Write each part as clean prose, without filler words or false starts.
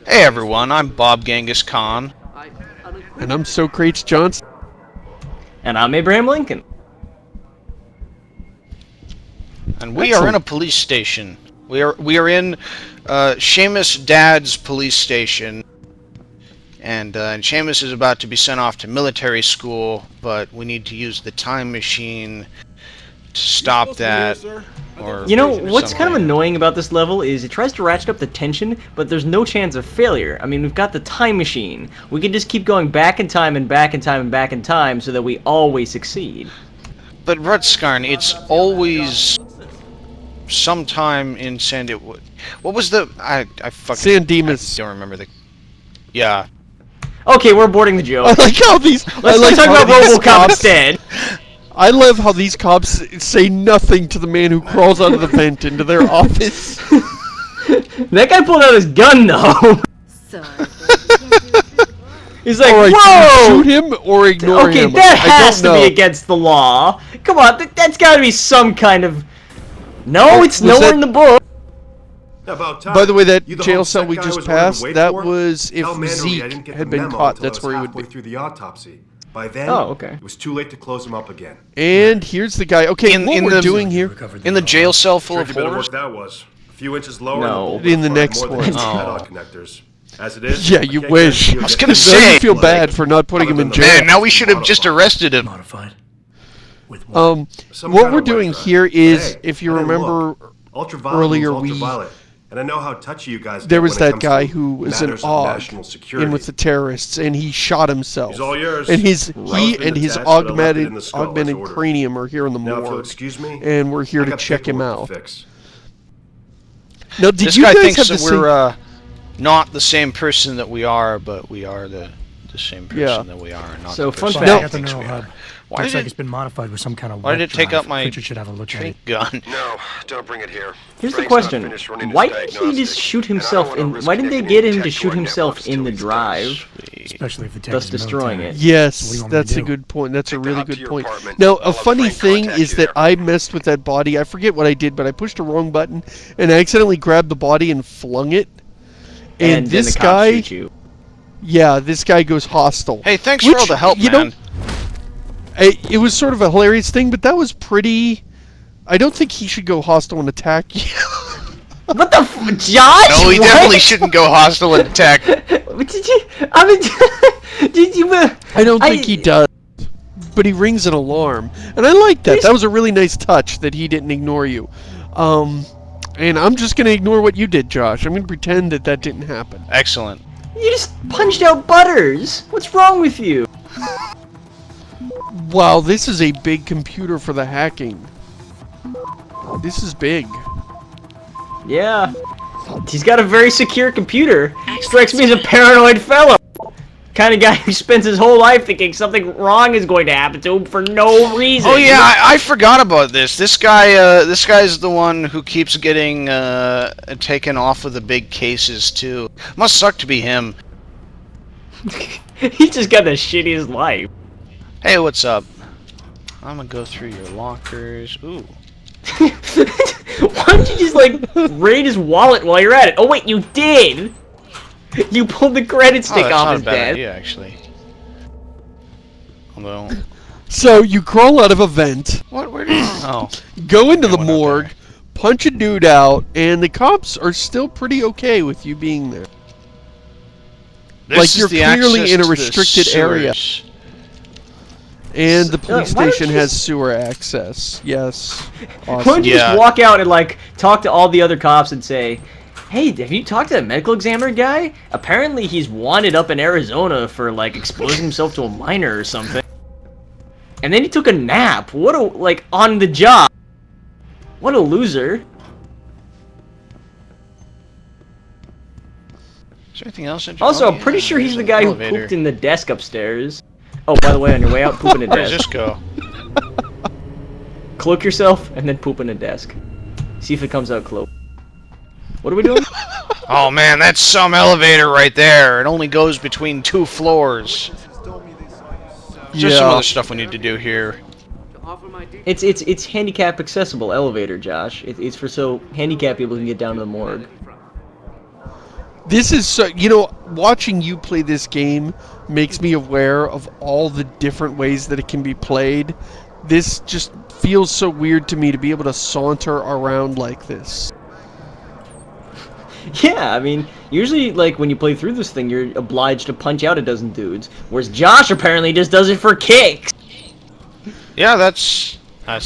Hey everyone, I'm Bob Genghis Khan. And I'm Socrates Johnson. And I'm Abraham Lincoln. And we are in a police station. We are in Seamus' dad's police station. And Seamus is about to be sent off to military school, but we need to use the time machine to stop that. You know, what's kind of annoying about this level is it tries to ratchet up the tension, but there's no chance of failure. I mean, we've got the time machine. We can just keep going back in time and back in time and back in time so that we always succeed. But Rutskarn, it's always sometime in Sandit. What was the... I fucking... San Dimas. I don't remember the... Yeah. Okay, we're aborting the joke. I like how these... Let's talk about RoboCop instead. I love how these cops say nothing to the man who crawls out of the vent into their office. That guy pulled out his gun, though. He's like, right, whoa! Shoot him or ignore him. Okay, that has to be against the law. Come on, that's got to be some kind of... No, it's nowhere in the book. By the way, that jail cell we just passed, that was if Zeke had been caught, that's where he would be. Through the autopsy. By then, it was too late to close him up again. And here's the guy. Okay, what we're doing here... In the jail cell full of horrors? That was a few inches lower. No. In the next one. Connectors. As it is, yeah, you wish. I was gonna say. I feel bad for not putting him in jail. Man, now we should have just arrested him. What we're doing here is, if you remember earlier, and I know how touchy you guys there was that guy who was an AUG in with the terrorists, and he shot himself. He's all yours. And he and his augmented cranium are here in the morgue, and we're here to check him out. Now, did you guys have the same... we're not the same person that we are, but we are the same person that we are. Not so the fun fact. Why looks like it's been modified with some kind of why did it take up my should have a look tank gun? No, don't bring it here. Here's the question: why did he just shoot himself in? Why didn't they get him to shoot himself in the drive, especially if the thus destroying it? Yes, that's a good point. That's a really good point. Now, a funny thing is that I messed with that body. I forget what I did, but I pushed a wrong button and I accidentally grabbed the body and flung it. And this guy, yeah, this guy goes hostile. Hey, thanks for all the help, man. It was sort of a hilarious thing, but that was pretty... I don't think he should go hostile and attack you. What the Josh? No, he definitely shouldn't go hostile and attack. Did you... I mean... did you... I don't think he does. But he rings an alarm. And I like that. That was a really nice touch that he didn't ignore you. And I'm just going to ignore what you did, Josh. I'm going to pretend that that didn't happen. Excellent. You just punched out Butters. What's wrong with you? Wow, this is a big computer for the hacking. This is big. Yeah. He's got a very secure computer. Strikes me as a paranoid fellow. Kind of guy who spends his whole life thinking something wrong is going to happen to him for no reason. Oh yeah, I forgot about this. This guy's the one who keeps getting taken off of the big cases too. Must suck to be him. He just got the shittiest life. Hey, what's up? I'm gonna go through your lockers. Ooh. Why don't you just, like, raid his wallet while you're at it? Oh, wait, you did! You pulled the credit stick off his bad dad. idea, actually. Although... So, you crawl out of a vent. What? Where did you... Oh. Go into the morgue, punch a dude out, and the cops are still pretty okay with you being there. Like, you're clearly in a restricted area. And the police station has sewer access. Yes. Awesome. Why don't you just walk out and, like, talk to all the other cops and say, hey, have you talked to that medical examiner guy? Apparently he's wanted up in Arizona for, like, exposing himself to a minor or something. And then he took a nap. What a, like, on the job. What a loser. Is there anything else? Also, I'm pretty sure he's the guy who pooped in the desk upstairs. Oh, by the way, on your way out, poop in a desk. Where does this go? Cloak yourself, and then poop in a desk. See if it comes out cloak. What are we doing? Oh man, that's some elevator right there. It only goes between 2 floors. There's some other stuff we need to do here. It's handicap accessible elevator, Josh. It's for so handicapped people can get down to the morgue. This is so, you know, watching you play this game makes me aware of all the different ways that it can be played. This just feels so weird to me to be able to saunter around like this. Yeah, I mean, usually, like, when you play through this thing, you're obliged to punch out a dozen dudes, whereas Josh apparently just does it for kicks. Yeah, that's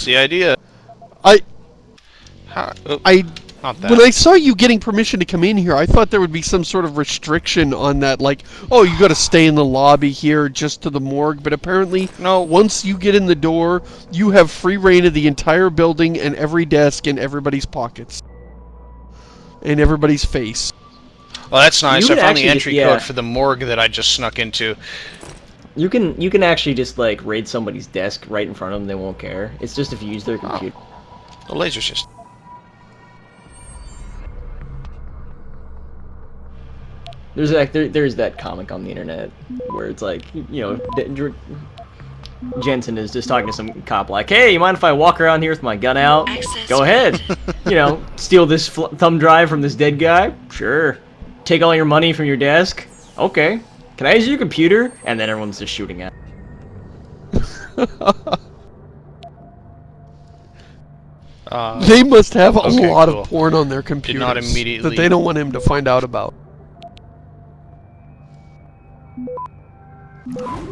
the idea. When I saw you getting permission to come in here, I thought there would be some sort of restriction on that, like, oh, you got to stay in the lobby here just to the morgue, but apparently, no. Once you get in the door, you have free reign of the entire building and every desk in everybody's pockets. And everybody's face. Well, that's nice. I found the entry code for the morgue that I just snuck into. You can actually just, like, raid somebody's desk right in front of them, they won't care. It's just if you use their computer. The laser system. There's that comic on the internet where it's like, you know, Jensen is just talking to some cop like, hey, you mind if I walk around here with my gun out? Go ahead. You know, steal this thumb drive from this dead guy? Sure. Take all your money from your desk? Okay. Can I use your computer? And then everyone's just shooting at They must have a lot of porn on their computers Did not immediately... that they don't want him to find out about.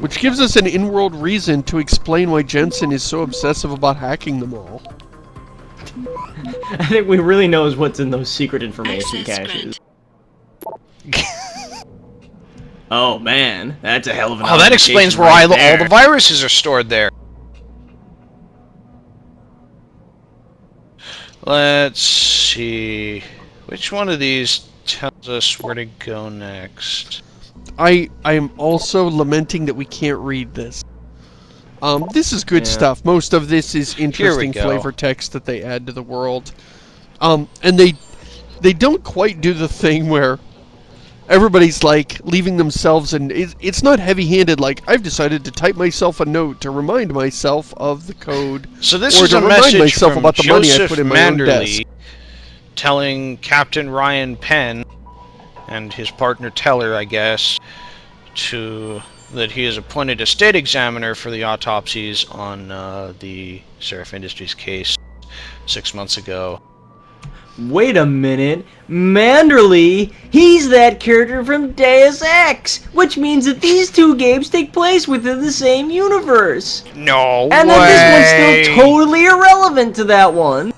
Which gives us an in-world reason to explain why Jensen is so obsessive about hacking them all. I think we really knows what's in those secret information caches. Oh man, that's a hell of an Oh, that explains why all the viruses are stored there. Let's see. Which one of these tells us where to go next? I am also lamenting that we can't read this. This is good stuff. Most of this is interesting flavor text that they add to the world. And they don't quite do the thing where everybody's like leaving themselves, and it's not heavy-handed like I've decided to type myself a note to remind myself of the code. So this is a message from about the money I put in my own desk, telling Captain Ryan Penn and his partner Teller, I guess, that he has appointed a state examiner for the autopsies on the Seraph Industries case 6 months ago. Wait a minute, Manderley, he's that character from Deus Ex, which means that these two games take place within the same universe. No way! And then this one's still totally irrelevant to that one.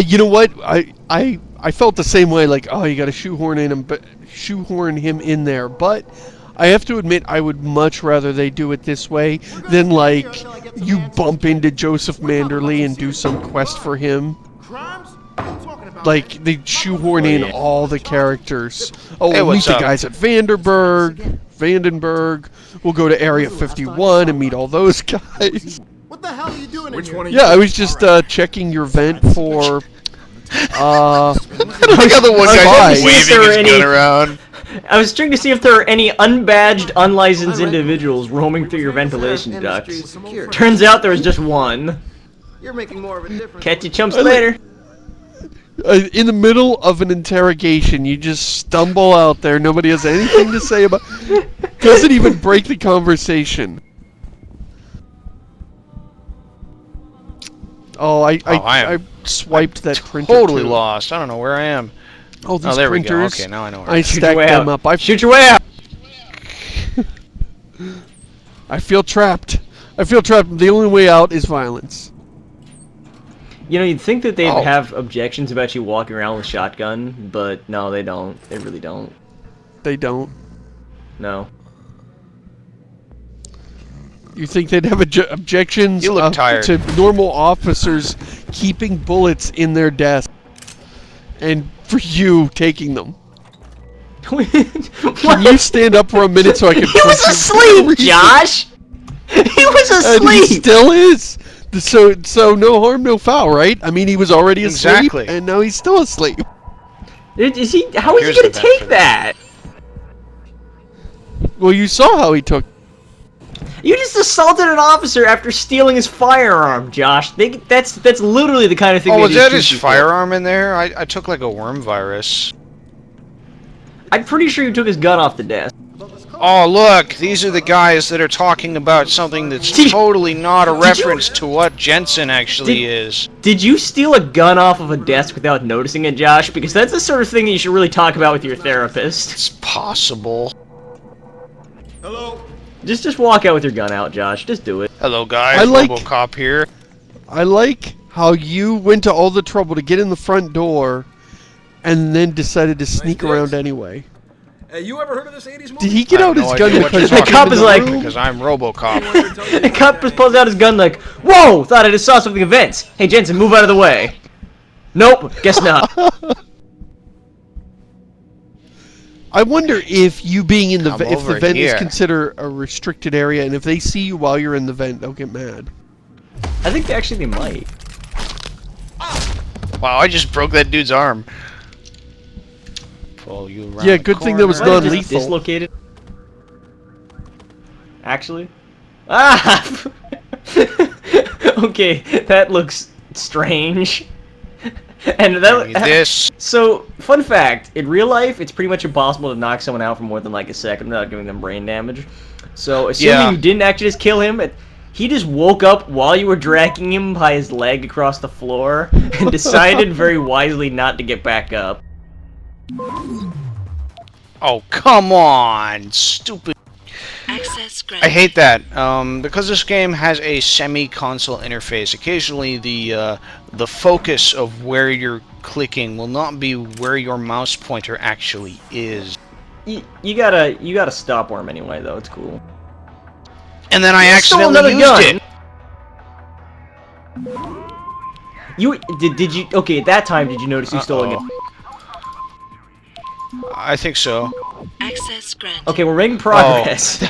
You know what? I felt the same way. Like, oh, you got to shoehorn him in there. But I have to admit, I would much rather they do it this way than like you bump into Joseph Manderley and do some quest for him. Like they shoehorn in all the characters. Oh, we'll meet the guys at Vandenberg. We'll go to Area 51 and meet all those guys. What the hell are you doing? Which one are you? Yeah, I was just checking your vent for. I like how the one guy's waving his gun around. I was trying to see if there are any unbadged, unlicensed individuals roaming through your ventilation ducts. Turns out there was just one. You're making more of a difference. Catch you chumps later. In the middle of an interrogation, you just stumble out there. Nobody has anything to say about. Doesn't even break the conversation. Oh, I swiped that printer. Totally lost. I don't know where I am. Oh, these there printers. We go. Okay, now I know where I stacked them up. Shoot your way out. I feel trapped. The only way out is violence. You know, you'd think that they'd have objections about you walking around with a shotgun, but no, they don't. They really don't. They don't? No. You think they'd have objections to normal officers keeping bullets in their desk, and for you taking them? Can you stand up for a minute so I can? He was asleep, Josh. He was asleep. And he still is. So no harm, no foul, right? I mean, he was already asleep, and now he's still asleep. Is he? How is he going to take that? Well, you saw how he took. You just assaulted an officer after stealing his firearm, Josh. That's literally the kind of thing. Oh, was that his firearm in there? I took like a worm virus. I'm pretty sure you took his gun off the desk. Oh, look, these are the guys that are talking about something that's totally not a reference to what Jensen actually is. Did you steal a gun off of a desk without noticing it, Josh? Because that's the sort of thing that you should really talk about with your therapist. It's possible. Hello? Just walk out with your gun out, Josh. Just do it. Hello, guys. RoboCop here. I like how you went to all the trouble to get in the front door and then decided to sneak around anyway. Hey, you ever heard of this 80s movie? Did he get out his gun because the cop is like, because I'm RoboCop. the cop just pulls out his gun like, whoa, thought I just saw something events. Hey, Jensen, move out of the way. Nope, guess not. I wonder if you being in the if the vent is here. considered a restricted area, and if they see you while you're in the vent, they'll get mad. I think actually they might. Wow, I just broke that dude's arm. Pull you around Yeah, good thing that was Might have just non-lethal. dislocated. Actually? Ah! Okay, that looks strange. And that this. So, fun fact, in real life, it's pretty much impossible to knock someone out for more than like a second without giving them brain damage. So, assuming you didn't actually just kill him, he just woke up while you were dragging him by his leg across the floor and decided very wisely not to get back up. Oh, come on, stupid. Access granted. I hate that. Because this game has a semi-console interface, occasionally the focus of where you're clicking will not be where your mouse pointer actually is. You gotta stop worm anyway, though. It's cool. And then I accidentally used it. You did you? Okay, at that time, did you notice you stole a gun? I think so. Access granted. Okay, we're making progress. Oh.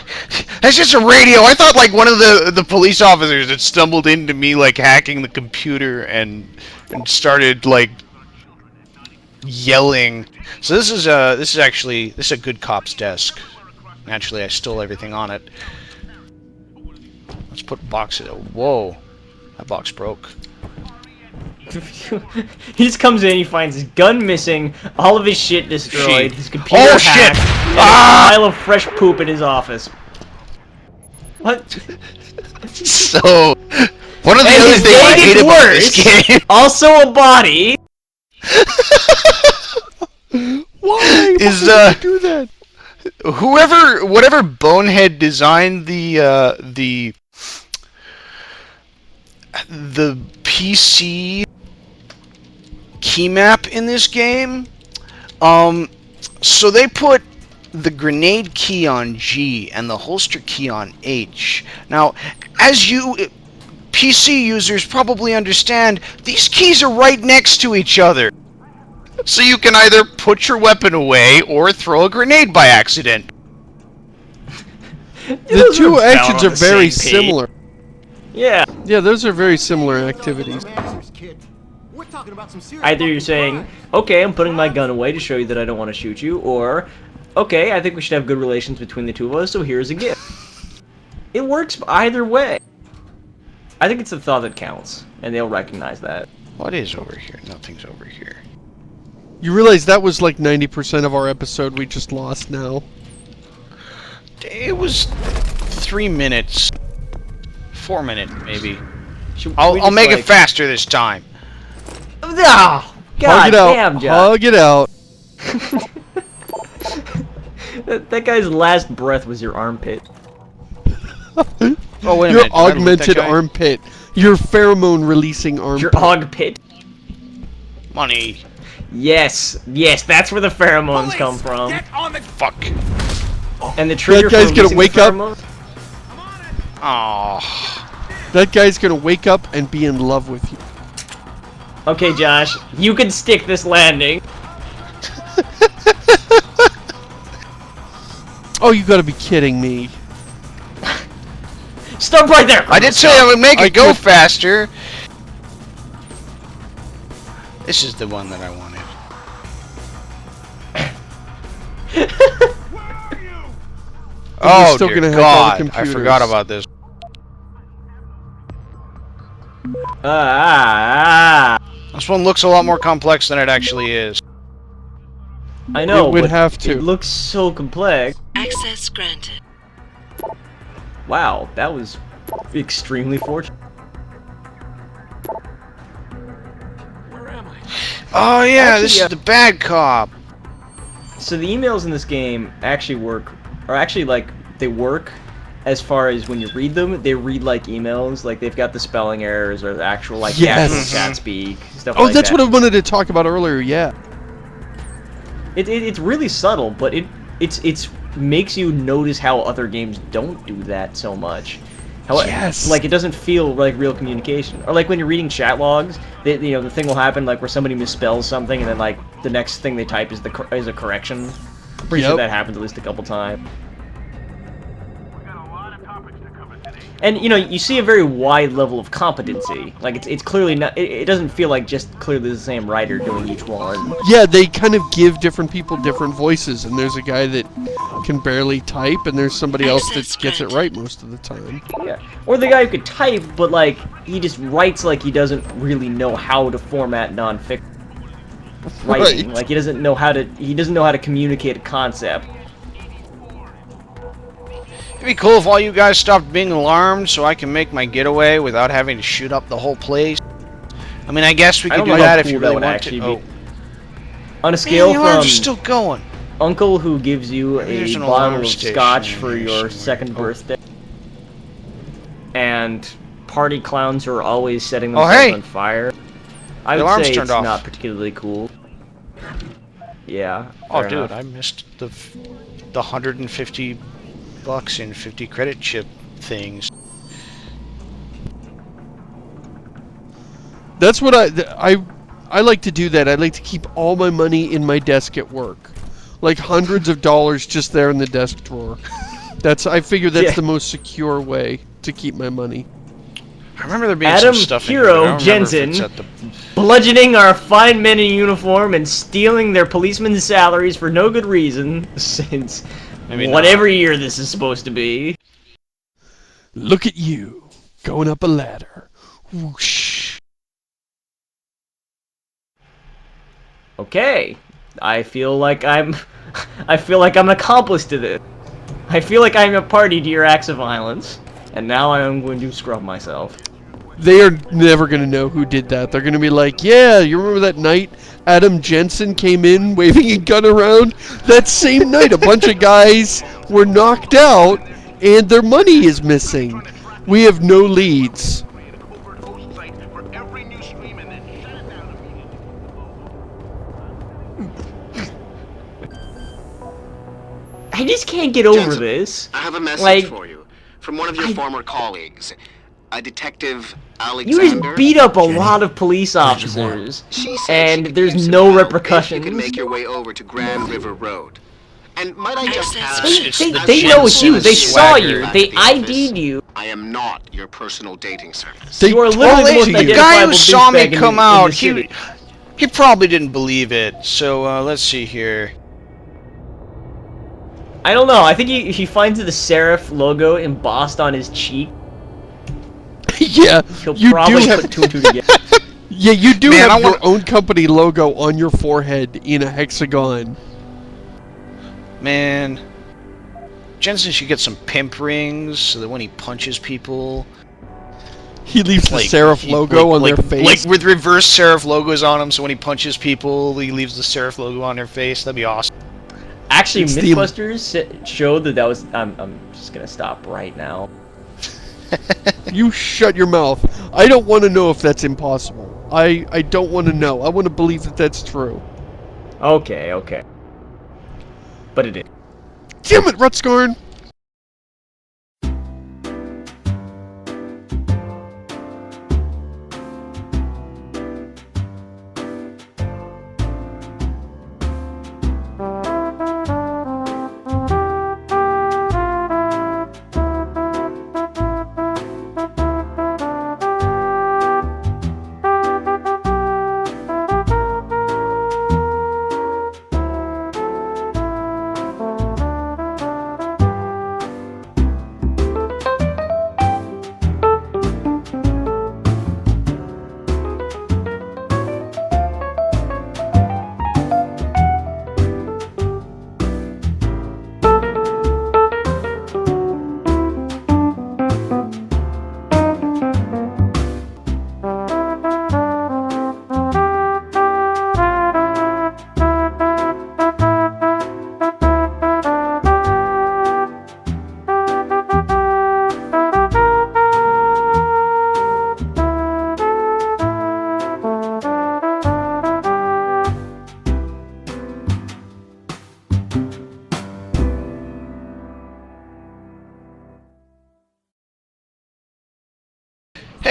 That's just a radio. I thought like one of the police officers had stumbled into me like hacking the computer and started like yelling. So this is a good cop's desk. Naturally, I stole everything on it. Let's put boxes. Whoa, that box broke. He just comes in, he finds his gun missing, all of his shit destroyed, his computer Oh, hacked, shit! and a pile of fresh poop in his office. What? So, one of the And other his things I day hate gets about this worse. game Also a body. Why? is Why did you do that? whatever bonehead designed the PC key map in this game. So they put the grenade key on G and the holster key on H. Now, as you PC users probably understand, these keys are right next to each other. So you can either put your weapon away or throw a grenade by accident. The two actions are very similar. Yeah. Yeah, those are very similar activities. We're talking about some serious Either you're saying, okay, I'm putting my gun away to show you that I don't want to shoot you, or, okay, I think we should have good relations between the two of us, so here's a gift. It works either way. I think it's the thought that counts, and they'll recognize that. What is over here? Nothing's over here. You realize that was like 90% of our episode we just lost now. It was 3 minutes. 4 minutes, maybe. Should we I'll just, make like... it faster this time. Oh, Hug God it out. damn, John. Hug it out. That guy's last breath was your armpit. Oh, wait a Your minute. Did I loot that augmented guy? armpit. Your pheromone releasing armpit. Your armpit. Money. Yes, that's where the pheromones come from. Fuck. And the trigger That guy's for gonna releasing wake the up. pheromones- Oh. That guy's gonna wake up and be in love with you. Okay, Josh, you can stick this landing. Oh, you gotta be kidding me. Stop right there. I did say I would make I it go could- faster. This is the one that I wanted. Oh, still dear gonna hack all the God. I computers. forgot about this. This one looks a lot more complex than it actually is. I know, it would but have to. It looks so complex. Access granted. Wow, that was extremely fortunate. Where am I? Oh, yeah, Actually, this is the bad cop. So the emails in this game actually work, or actually, like, they work as far as when you read them, they read like emails. Like, they've got the spelling errors or the actual, like, Yes. actual chat speak, stuff Oh, like that's that. what I wanted to talk about earlier, yeah. It's really subtle, but it's makes you notice how other games don't do that so much. How Yes. Like, it doesn't feel like real communication. Or like when you're reading chat logs, the thing will happen like where somebody misspells something and then like the next thing they type is a correction. I'm pretty sure that happens at least a couple times. And you see a very wide level of competency. Like it's clearly not. It doesn't feel like just clearly the same writer doing each one. Yeah, they kind of give different people different voices, and there's a guy that can barely type, and there's somebody else that gets it right most of the time. Yeah, or the guy who could type, but like he just writes like he doesn't really know how to format nonfiction writing. Right. Like he doesn't know how to communicate a concept. It'd be cool if all you guys stopped being alarmed so I can make my getaway without having to shoot up the whole place. I mean, I guess we could do that if you really want to. Oh. On a scale Man, the alarms are from still going. uncle who gives you There's a an bottle alarm of station scotch in for here your somewhere. second Oh. birthday, and party clowns who are always setting Oh, themselves hey! on fire, I The would alarm's say turned it's off. not particularly cool. Yeah. Oh, fair dude, enough. I missed the $150 in 50 credit chip things. That's what I like to do that. I like to keep all my money in my desk at work. Like hundreds of dollars just there in the desk drawer. I figure that's Yeah. the most secure way to keep my money. I remember there being Adam some stuff Hero in here, but I don't remember if Jensen. it's at the... Bludgeoning our fine men in uniform and stealing their policemen's salaries for no good reason since Maybe whatever year this is supposed to be. Look at you, going up a ladder. Whoosh. Okay, I feel like I'm an accomplice to this. I feel like I'm a party to your acts of violence, and now I am going to scrub myself. They are never going to know who did that. They're going to be like, yeah, you remember that night Adam Jensen came in waving a gun around? That same night, a bunch of guys were knocked out, and their money is missing. We have no leads. I just can't get over Jensen, this. I have a message Like, for you from one of your former colleagues, a detective you Alexander. just beat up a lot of police officers, She said and she could there's use some no help repercussions. If you can make your way over to Grand River Road. And might I just Access ask? It's the They know it's you. Jensen They saw swagger. you. They ID'd you. I am not your personal dating service. They You are told literally the most you. The identifiable guy who saw me douchebag in come the out, city. he probably didn't believe it. So let's see here. I don't know. I think he finds the serif logo embossed on his cheek. Yeah, He'll you probably do have. put two and two together. Yeah, you do Man, I have your wanna- own company logo on your forehead in a hexagon. Man, Jensen should get some pimp rings so that when he punches people, He leaves the serif logo on their face. like with reverse serif logos on him. So when he punches people, he leaves the serif logo on their face. That'd be awesome. Actually, It's the- Mythbusters showed that was. I'm just gonna stop right now. You shut your mouth. I don't want to know if that's impossible. I don't want to know. I want to believe that that's true. Okay. But it is. Damn it, Rutskarn!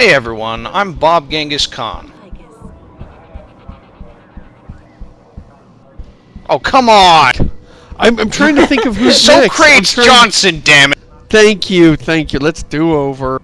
Hey everyone, I'm Bob Genghis Khan. Oh, come on! I'm trying to think of who's next. Socrates Johnson, damn it! Thank you. Let's do over.